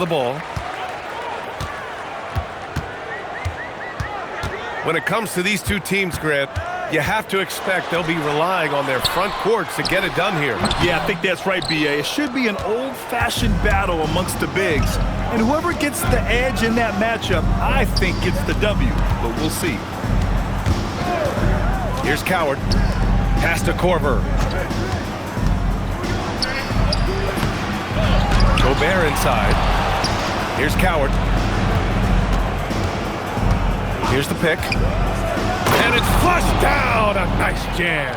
the ball. When it comes to these two teams, Grant, you have to expect they'll be relying on their front courts to get it done here. Yeah, I think that's right, B.A. It should be an old-fashioned battle amongst the bigs. And whoever gets the edge in that matchup, I think gets the W. But we'll see. Here's Coward. Pass to Korver. Gobert inside. Here's Coward. Here's the pick. And it's flushed down. A nice jam.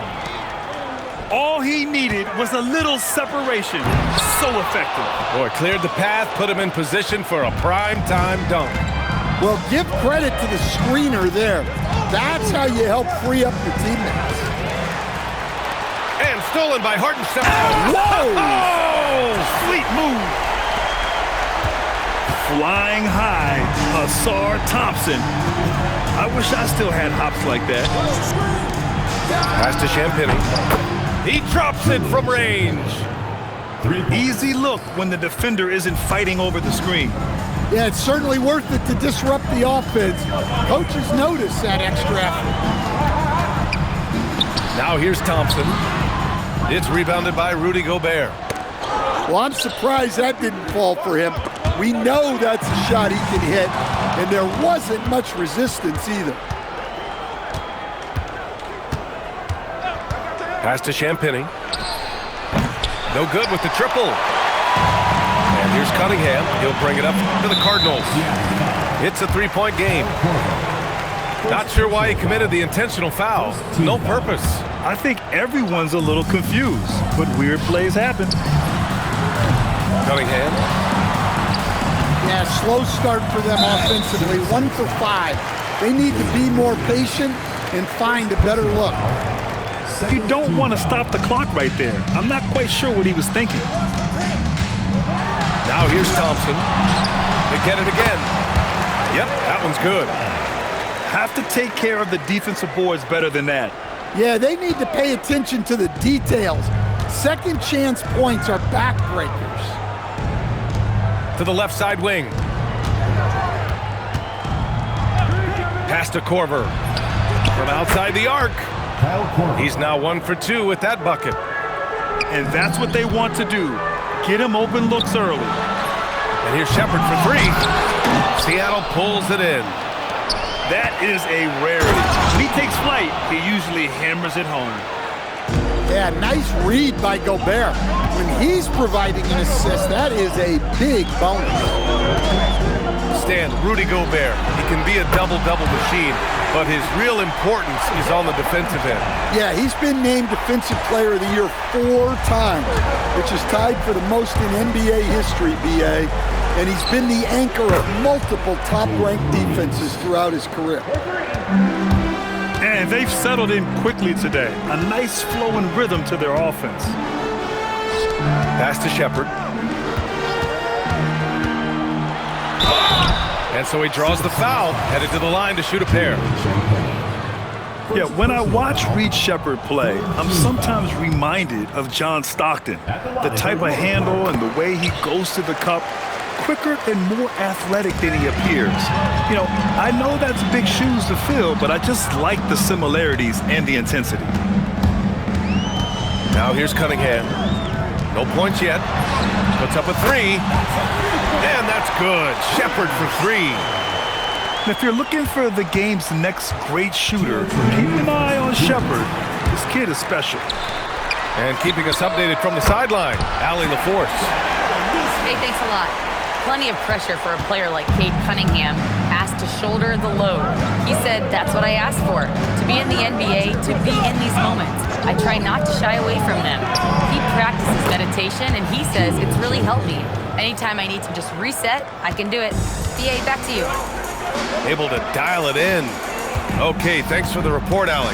All he needed was a little separation. So effective. Boy, cleared the path, put him in position for a prime-time dunk. Well, give credit to the screener there. That's how you help free up your teammates. And stolen by Hartenstein. Whoa! Oh, sweet move. Flying high, Hasar Thompson. I wish I still had hops like that. Pass to Champagny. He drops it from range. Easy look when the defender isn't fighting over the screen. Yeah, it's certainly worth it to disrupt the offense. Coaches notice that extra effort. Now here's Thompson. It's rebounded by Rudy Gobert. Well, I'm surprised that didn't fall for him. We know that's a shot he can hit, and there wasn't much resistance either. Pass to Champagny. No good with the triple. And here's Cunningham. He'll bring it up to the Cardinals. It's a three-point game. Not sure why he committed the intentional foul. No purpose. I think everyone's a little confused, but weird plays happen. Cunningham. Yeah, slow start for them offensively, 1 for 5. They need to be more patient and find a better look. You don't want to stop the clock right there. I'm not quite sure what he was thinking. Now here's Thompson. They get it again. Yep, that one's good. Have to take care of the defensive boards better than that. Yeah, they need to pay attention to the details. Second chance points are backbreakers. To the left side wing. Pass to Korver. From outside the arc. He's now 1 for 2 with that bucket. And that's what they want to do. Get him open looks early. And here's Shepard for 3. Seattle pulls it in. That is a rarity. When he takes flight, he usually hammers it home. Yeah, nice read by Gobert. When he's providing an assist, that is a big bonus. Stand, Rudy Gobert. He can be a double-double machine, but his real importance is on the defensive end. Yeah, he's been named Defensive Player of the Year 4 times, which is tied for the most in NBA history, BA. And he's been the anchor of multiple top-ranked defenses throughout his career. And they've settled in quickly today. A nice flow and rhythm to their offense. Pass to Shepard. And so he draws the foul, headed to the line to shoot a pair. Yeah, when I watch Reed Shepard play, I'm sometimes reminded of John Stockton. The type of handle and the way he goes to the cup, quicker and more athletic than he appears. You know, I know that's big shoes to fill, but I just like the similarities and the intensity. Now here's Cunningham. No points yet. Puts up a 3. And that's good. Shepard for 3. And if you're looking for the game's next great shooter, keep an eye on Shepard. This kid is special. And keeping us updated from the sideline, Allie LaForce. Hey, thanks a lot. Plenty of pressure for a player like Cade Cunningham, asked to shoulder the load. He said, that's what I asked for, to be in the NBA, to be in these moments. I try not to shy away from them. He practices meditation, and he says it's really helped me. Anytime I need to just reset, I can do it. BA, back to you. Able to dial it in. Okay, thanks for the report, Allie.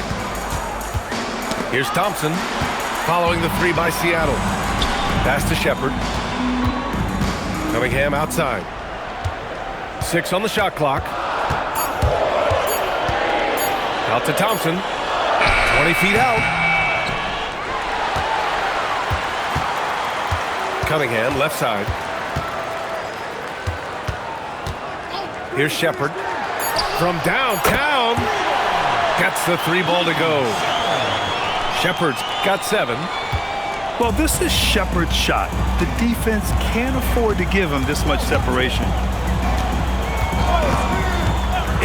Here's Thompson, following the 3 by Seattle. Pass to Shepard. Cunningham outside. 6 on the shot clock. Out to Thompson. 20 feet out. Cunningham, left side. Here's Shepard. From downtown. Gets the 3 ball to go. Shepard's got 7. Well, this is Shepard's shot. The defense can't afford to give him this much separation.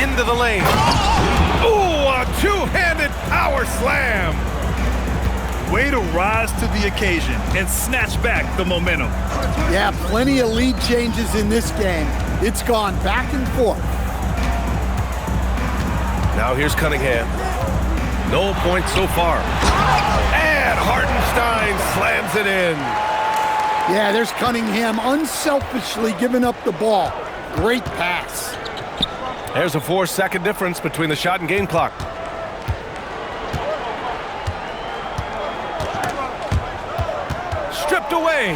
Into the lane. Ooh, a two-handed power slam. Way to rise to the occasion and snatch back the momentum. Yeah, plenty of lead changes in this game. It's gone back and forth. Now here's Cunningham. No points so far. And Hartenstein slams it in. Yeah, there's Cunningham unselfishly giving up the ball. Great pass. There's a 4-second difference between the shot and game clock. Stripped away.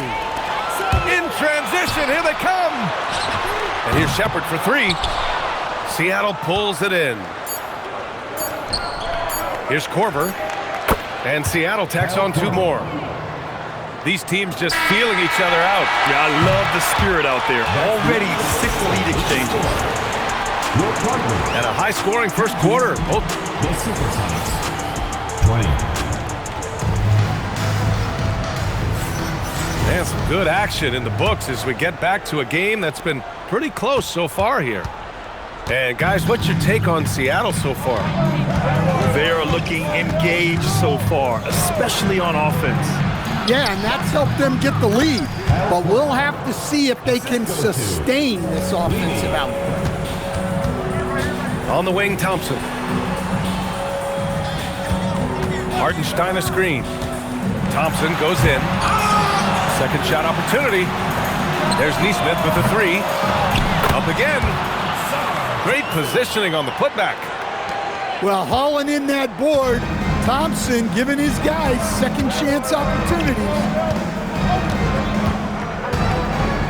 In transition, here they come. And here's Shepard for 3. Seattle pulls it in. Here's Korver. And Seattle tacks on 2 more. These teams just feeling each other out. Yeah, I love the spirit out there. Already 6 lead exchanges. And a high-scoring first quarter. Oh. And some good action in the books as we get back to a game that's been pretty close so far here. And guys, what's your take on Seattle so far? They are looking engaged so far, especially on offense. Yeah, and that's helped them get the lead. But we'll have to see if they can sustain this offensive output. On the wing, Thompson. Hartenstein a screen. Thompson goes in. Second shot opportunity. There's Neesmith with the 3. Up again. Great positioning on the putback. Well, hauling in that board, Thompson giving his guys second chance opportunities.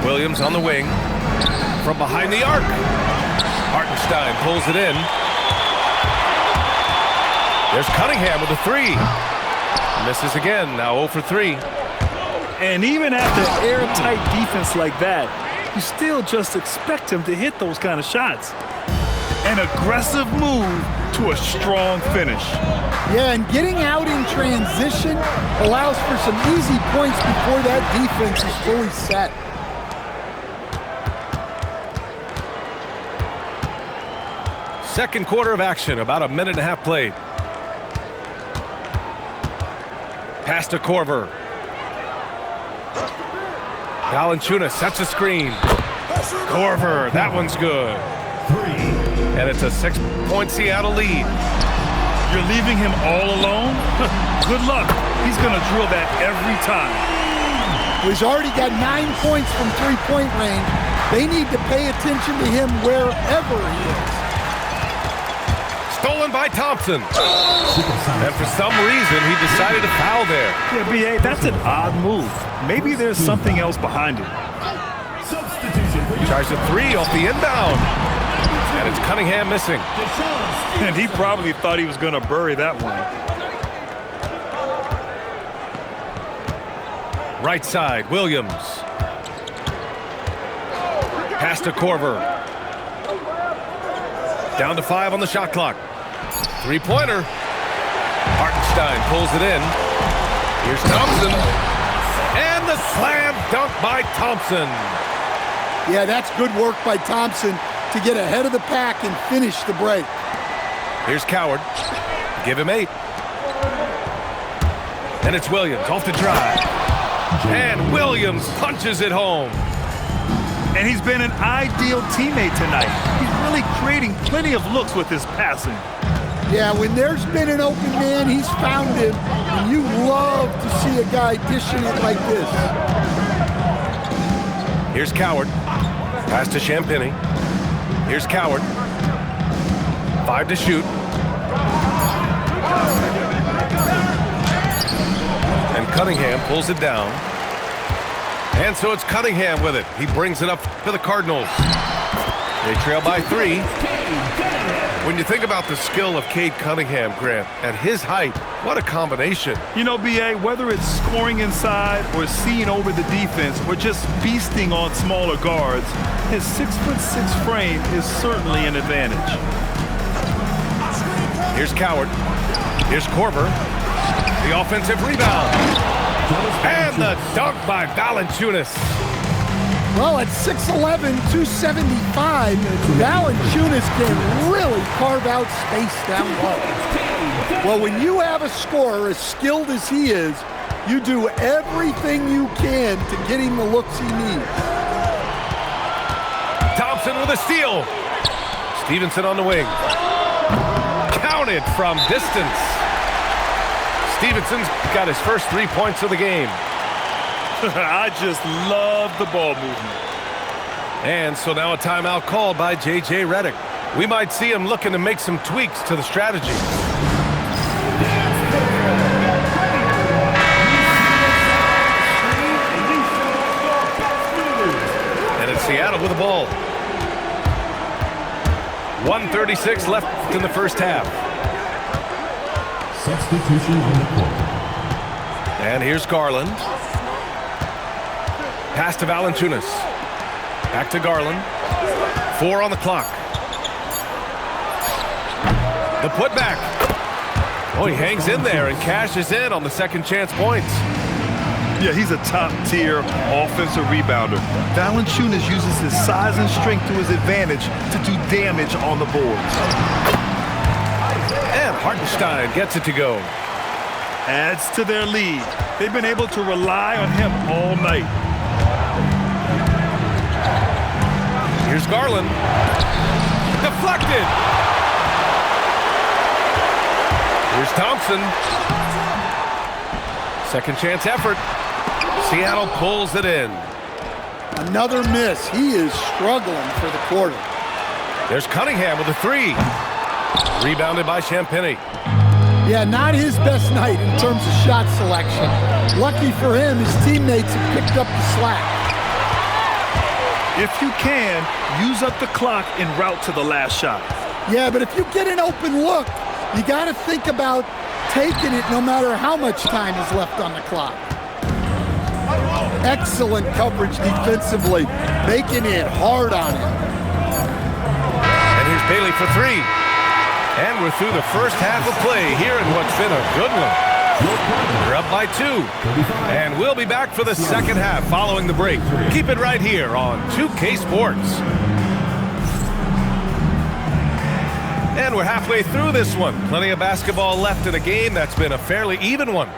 Williams on the wing. From behind the arc. Hartenstein pulls it in. There's Cunningham with a 3. Misses again, now 0 for 3. And even after airtight defense like that, you still just expect him to hit those kind of shots. An aggressive move to a strong finish. Yeah, and getting out in transition allows for some easy points before that defense is fully set. Second quarter of action, about a minute and a half played. Pass to Korver. Valanciunas sets a screen. Korver, that one's good. And it's a 6-point Seattle lead. You're leaving him all alone? Good luck. He's going to drill that every time. He's already got 9 points from three-point range. They need to pay attention to him wherever he is. Stolen by Thompson. And for some reason, he decided to foul there. Yeah, B.A., that's an odd move. Maybe there's something else behind it. Tries a 3 off the inbound. And it's Cunningham missing. And he probably thought he was going to bury that one. Right side, Williams. Pass to Korver. Down to 5 on the shot clock. 3-pointer. Hartenstein pulls it in. Here's Thompson. And the slam dunk by Thompson. Yeah, that's good work by Thompson to get ahead of the pack and finish the break. Here's Coward. Give him 8. And it's Williams off the drive. And Williams punches it home. And he's been an ideal teammate tonight. He's really creating plenty of looks with his passing. Yeah, when there's been an open man, he's found him. And you love to see a guy dishing it like this. Here's Coward. Pass to Champagny. Here's Coward. 5 to shoot. And Cunningham pulls it down. And so it's Cunningham with it. He brings it up to the Cardinals. They trail by 3. When you think about the skill of Cade Cunningham, Grant, at his height, what a combination. You know, B.A., whether it's scoring inside or seeing over the defense or just feasting on smaller guards, his 6'6" frame is certainly an advantage. Here's Coward. Here's Korver. The offensive rebound. And the dunk by Valanciunas. Well, at 6'11", 275, Valanciunas can really carve out space down low. Well, when you have a scorer as skilled as he is, you do everything you can to get him the looks he needs. Thompson with a steal. Stevenson on the wing. Counted from distance. Stevenson's got his first 3 points of the game. I just love the ball movement. And so now a timeout called by J.J. Redick. We might see him looking to make some tweaks to the strategy. And it's Seattle with the ball. 1:36 left in the first half. Substitution on the court. And here's Garland. Pass to Valanciunas. Back to Garland. 4 on the clock. The putback. Oh, he hangs in there and cashes in on the second chance points. Yeah, he's a top-tier offensive rebounder. Valanciunas uses his size and strength to his advantage to do damage on the boards. And Hartenstein gets it to go. Adds to their lead. They've been able to rely on him all night. Here's Garland. Deflected. Here's Thompson. Second chance effort. Seattle pulls it in. Another miss. He is struggling for the quarter. There's Cunningham with a 3. Rebounded by Champagnie. Yeah, not his best night in terms of shot selection. Lucky for him, his teammates have picked up the slack. If you can, use up the clock en route to the last shot. Yeah, but if you get an open look, you got to think about taking it no matter how much time is left on the clock. Excellent coverage defensively, making it hard on him. And here's Bailey for 3. And we're through the first half of play here in what's been a good one. We're up by 2. And we'll be back for the second half following the break. Keep it right here on 2K Sports. And we're halfway through this one. Plenty of basketball left in a game that's been a fairly even one.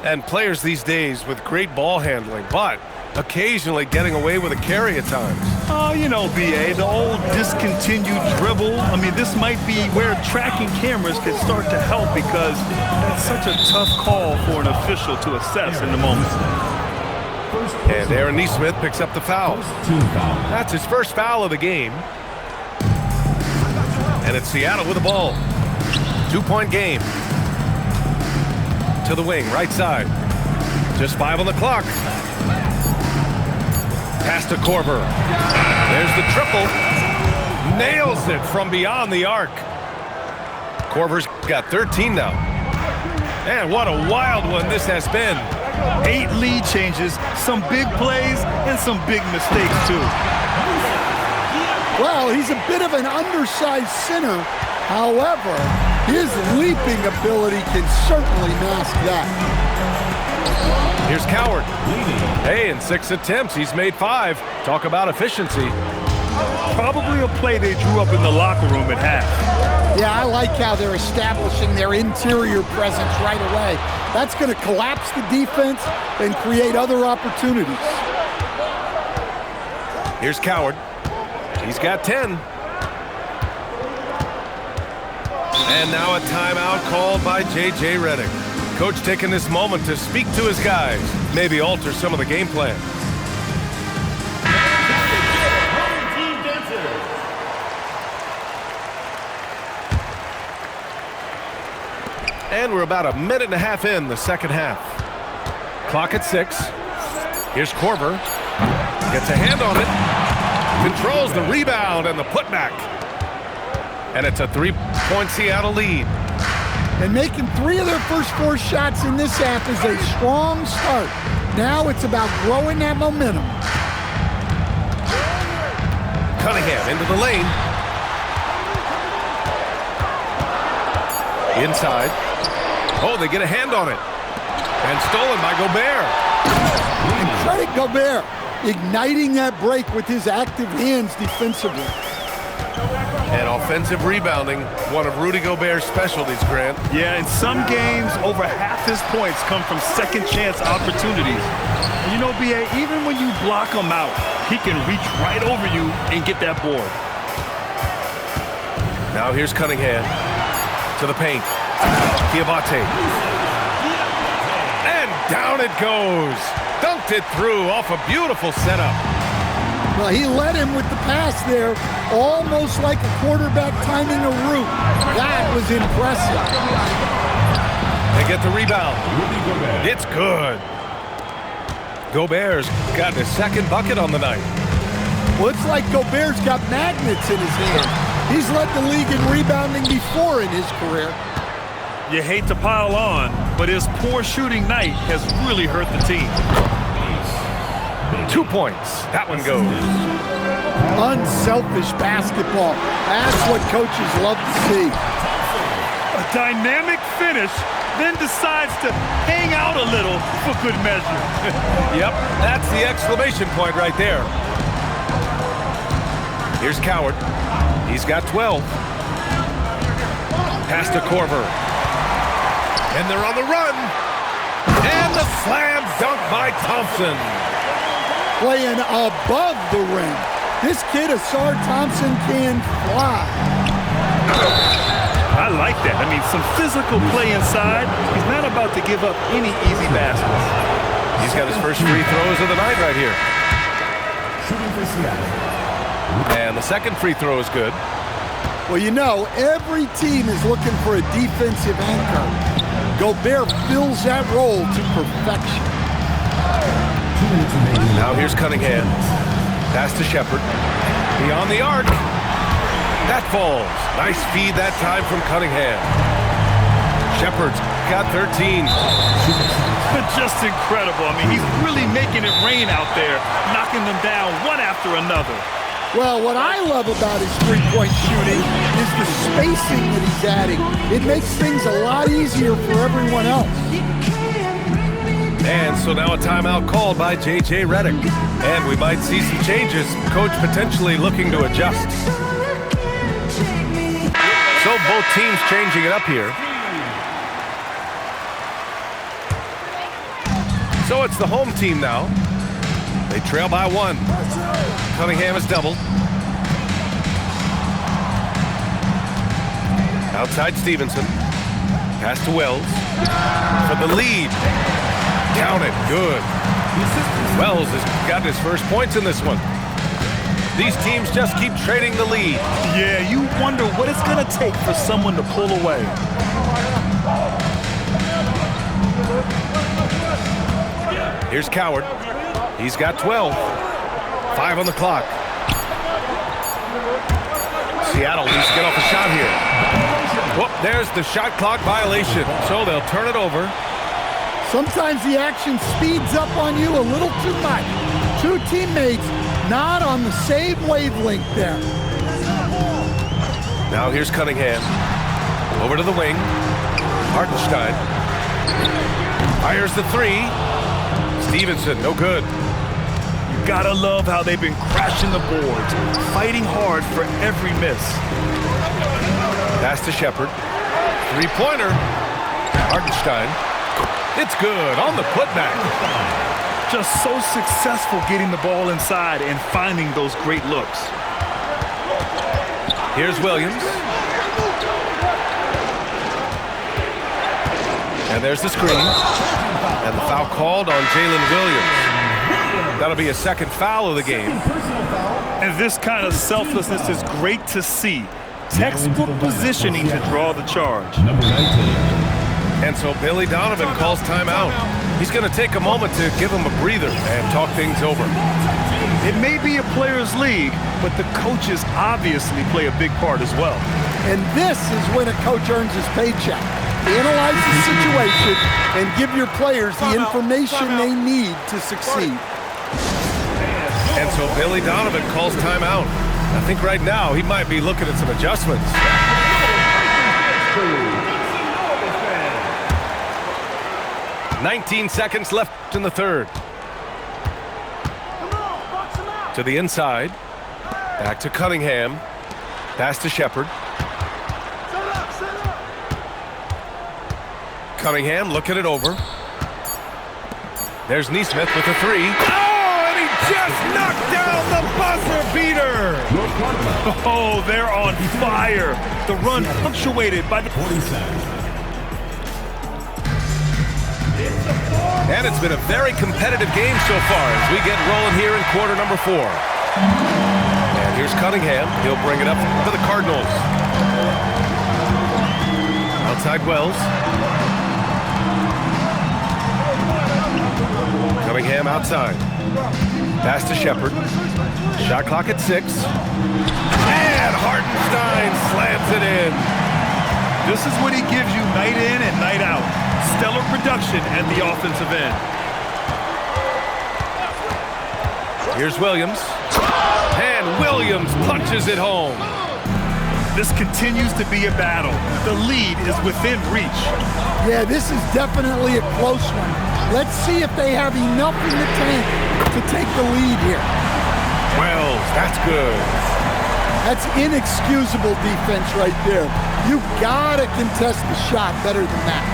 And players these days with great ball handling, but occasionally getting away with a carry at times. Oh, you know, B.A., the old discontinued dribble. I mean, this might be where tracking cameras can start to help because that's such a tough call for an official to assess in the moment. And Aaron Nesmith picks up the foul. That's his first foul of the game. And it's Seattle with the ball. 2-point game. To the wing, right side. Just 5 on the clock. Pass to Korver. There's the triple. Nails it from beyond the arc. Korver's got 13 now. And what a wild one this has been. 8 lead changes, some big plays, and some big mistakes, too. Well, he's a bit of an undersized center. However, his leaping ability can certainly mask that. Here's Coward. Hey, in 6 attempts, he's made 5. Talk about efficiency. Probably a play they drew up in the locker room at half. Yeah, I like how they're establishing their interior presence right away. That's going to collapse the defense and create other opportunities. Here's Coward. He's got 10. And now a timeout called by J.J. Redick. Coach taking this moment to speak to his guys, maybe alter some of the game plan. And we're about a minute and a half in the second half. Clock at 6. Here's Korver. Gets a hand on it. Controls the rebound and the putback. And it's a 3-point Seattle lead. And making 3 of their first 4 shots in this half is a strong start. Now it's about growing that momentum. Cunningham into the lane. Inside. Oh, they get a hand on it. And stolen by Gobert. And credit Gobert, igniting that break with his active hands defensively. And offensive rebounding, one of Rudy Gobert's specialties, Grant. Yeah, in some games, over half his points come from second chance opportunities. And you know, B.A., even when you block him out, he can reach right over you and get that board. Now here's Cunningham to the paint. Diabate. And down it goes. Dunked it through off a beautiful setup. Well, he led him with the pass there, almost like a quarterback timing a route. That was impressive. They get the rebound. It's good. Gobert's got his second bucket on the night. Well, it's like Gobert's got magnets in his hand. He's led the league in rebounding before in his career. You hate to pile on, but his poor shooting night has really hurt the team. 2 points. That one goes. Unselfish basketball. That's what coaches love to see. A dynamic finish, then decides to hang out a little for good measure. Yep, that's the exclamation point right there. Here's Coward. He's got 12. Pass to Korver. And they're on the run. And the slam dunk by Thompson. Playing above the rim. This kid, Asar Thompson, can fly. I like that. I mean, some physical play inside. He's not about to give up any easy baskets. He's got his first free throws of the night right here. And the second free throw is good. Well, you know, every team is looking for a defensive anchor. Gobert fills that role to perfection. Now here's Cunningham. Pass to Shepard. Beyond the arc. That falls. Nice feed that time from Cunningham. Shepard's got 13. Just incredible. I mean, he's really making it rain out there, knocking them down one after another. Well, what I love about his three-point shooting is the spacing that he's adding. It makes things a lot easier for everyone else. And so now a timeout called by J.J. Redick. And we might see some changes. Coach potentially looking to adjust. So both teams changing it up here. So it's the home team now. They trail by 1. Cunningham is doubled. Outside Stevenson. Pass to Wells. For the lead. Count it. Good. Wells has got his first points in this one. These teams just keep trading the lead. Yeah, you wonder what it's going to take for someone to pull away. Here's Coward. He's got 12. 5 on the clock. Seattle needs to get off a shot here. Whoop, there's the shot clock violation. So they'll turn it over. Sometimes the action speeds up on you a little too much. Two teammates not on the same wavelength there. Now here's Cunningham. Over to the wing. Hartenstein. Fires the 3. Stevenson, no good. You gotta love how they've been crashing the boards, fighting hard for every miss. Pass to Shepard. 3-pointer. Hartenstein. It's good on the putback. Just so successful getting the ball inside and finding those great looks. Here's Williams. And there's the screen. And the foul called on Jalen Williams. That'll be a second foul of the game. And this kind of selflessness is great to see. Textbook positioning to draw the charge. And so Billy Donovan calls timeout. He's going to take a moment to give him a breather and talk things over. It may be a players' league, but the coaches obviously play a big part as well. And this is when a coach earns his paycheck. Analyze the situation and give your players the information they need to succeed. And so Billy Donovan calls timeout. I think right now he might be looking at some adjustments. 19 seconds left in the third. To the inside. Back to Cunningham. Pass to Shepard. Cunningham looking it over. There's Neesmith with a three. Oh, and he just knocked down the buzzer beater. Oh, they're on fire. The run punctuated by the 47. And it's been a very competitive game so far as we get rolling here in quarter number 4. And here's Cunningham. He'll bring it up for the Cardinals. Outside Wells. Cunningham outside. Pass to Shepard. Shot clock at 6. And Hartenstein slams it in. This is what he gives you night in and night out. Stellar production at the offensive end. Here's Williams. And Williams punches it home. This continues to be a battle. The lead is within reach. Yeah, this is definitely a close one. Let's see if they have enough in the tank to take the lead here. Wells, that's good. That's inexcusable defense right there. You gotta contest the shot better than that.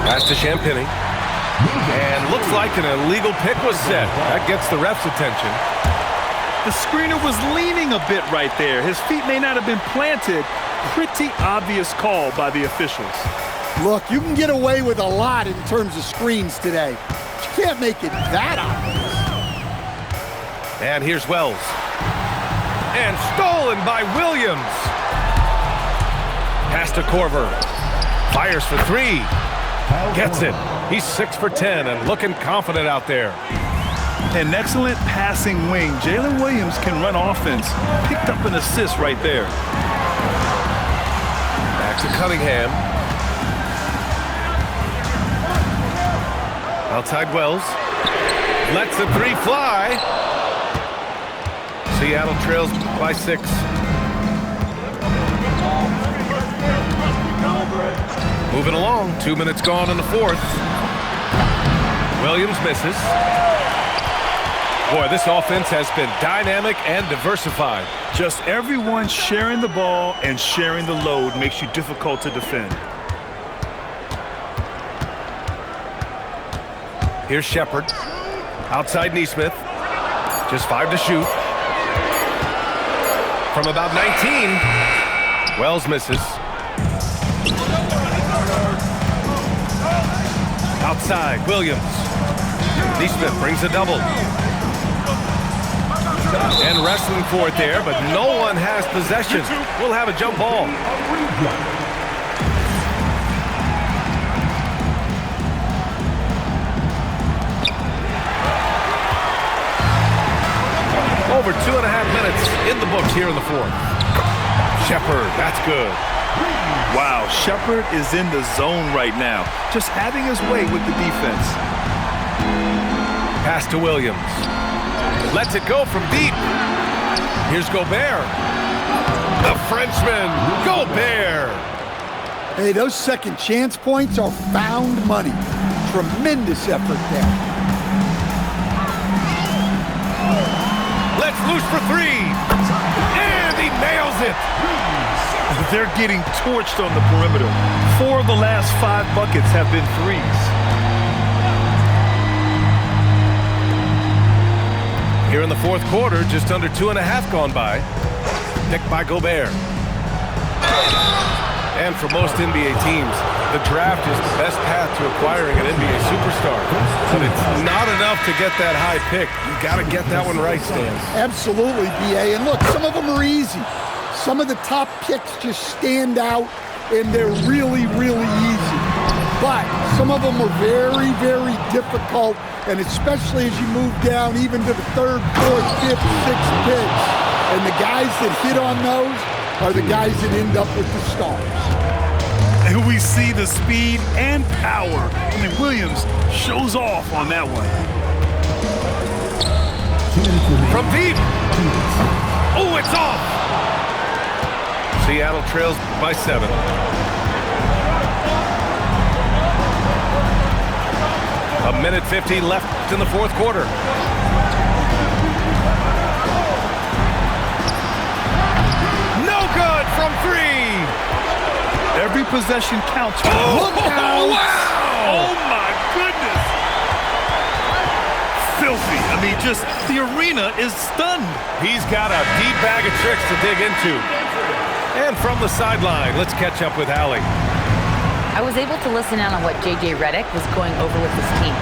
Pass to Champagny. And looks like an illegal pick was set. That gets the ref's attention. The screener was leaning a bit right there. His feet may not have been planted. Pretty obvious call by the officials. Look, you can get away with a lot in terms of screens today. But you can't make it that obvious. And here's Wells. And stolen by Williams. Pass to Korver. Fires for 3. Gets it. He's 6 for 10 and looking confident out there. An excellent passing wing. Jalen Williams can run offense. Picked up an assist right there. Back to Cunningham. Outside Wells. Lets the 3 fly. Seattle trails by 6. Moving along. 2 minutes gone in the fourth. Williams misses. Boy, this offense has been dynamic and diversified. Just everyone sharing the ball and sharing the load makes you difficult to defend. Here's Shepard. Outside Neesmith. Just 5 to shoot. From about 19. Wells misses. Outside, Williams. Neesmith brings a double. And wrestling for it there, but no one has possession. We'll have a jump ball. Over 2.5 minutes in the books here in the fourth. Shepard, that's good. Wow, Shepard is in the zone right now, just having his way with the defense. Pass to Williams. Lets it go from deep. Here's Gobert. The Frenchman, Gobert. Hey, those second chance points are found money. Tremendous effort there. Let's loose for 3. And he nails it. They're getting torched on the perimeter. 4 of the last 5 buckets have been threes. Here in the fourth quarter, just under 2.5 gone by. Picked by Gobert. And for most NBA teams, the draft is the best path to acquiring an NBA superstar. But it's not enough to get that high pick. You got to get that one right, Stan. Absolutely, B.A. And look, some of them are easy. Some of the top picks just stand out, and they're really, really easy. but some of them were very, very difficult, and especially as you move down even to the third, fourth, fifth, sixth pitch. And the guys that hit on those are the guys that end up with the stars. And we see the speed and power. I mean, Williams shows off on that one. From deep. Oh, it's off. Seattle trails by 7. A minute 50 left in the fourth quarter. No good from 3. Every possession counts. Oh, wow! Oh, my goodness. Filthy. I mean, just the arena is stunned. He's got a deep bag of tricks to dig into. And from the sideline, let's catch up with Allie. I was able to listen in on what J.J. Redick was going over with his team.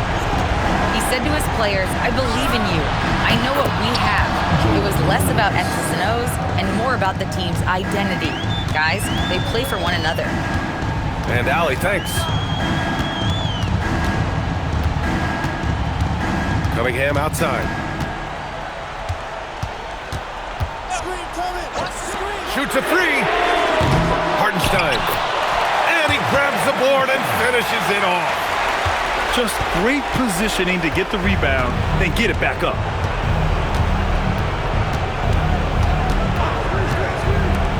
He said to his players, "I believe in you. I know what we have." It was less about X's and O's and more about the team's identity. Guys, they play for one another. And Allie, thanks. Cunningham outside. Shoots a 3. Hartenstein. And he grabs the board and finishes it off. Just great positioning to get the rebound, then get it back up.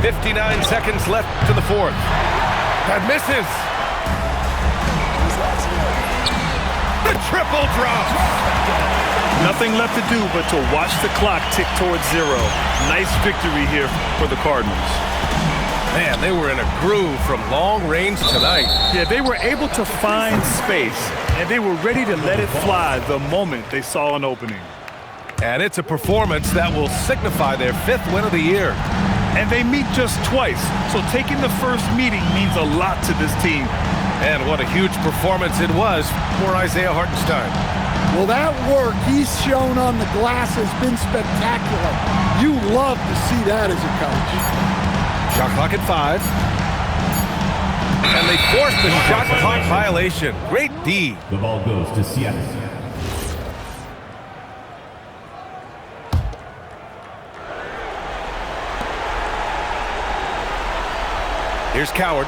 59 seconds left to the fourth. That misses. The triple drop. Nothing left to do but to watch the clock tick towards 0. Nice victory here for the Cardinals. Man, they were in a groove from long range tonight. Yeah, they were able to find space, and they were ready to let it fly the moment they saw an opening. And it's a performance that will signify their 5th win of the year. And they meet just twice, so taking the first meeting means a lot to this team. And what a huge performance it was for Isaiah Hartenstein. Well, that work he's shown on the glass has been spectacular. You love to see that as a coach. Shot clock at 5. And they forced the shot clock violation. Great D. The ball goes to Seattle. Here's Coward.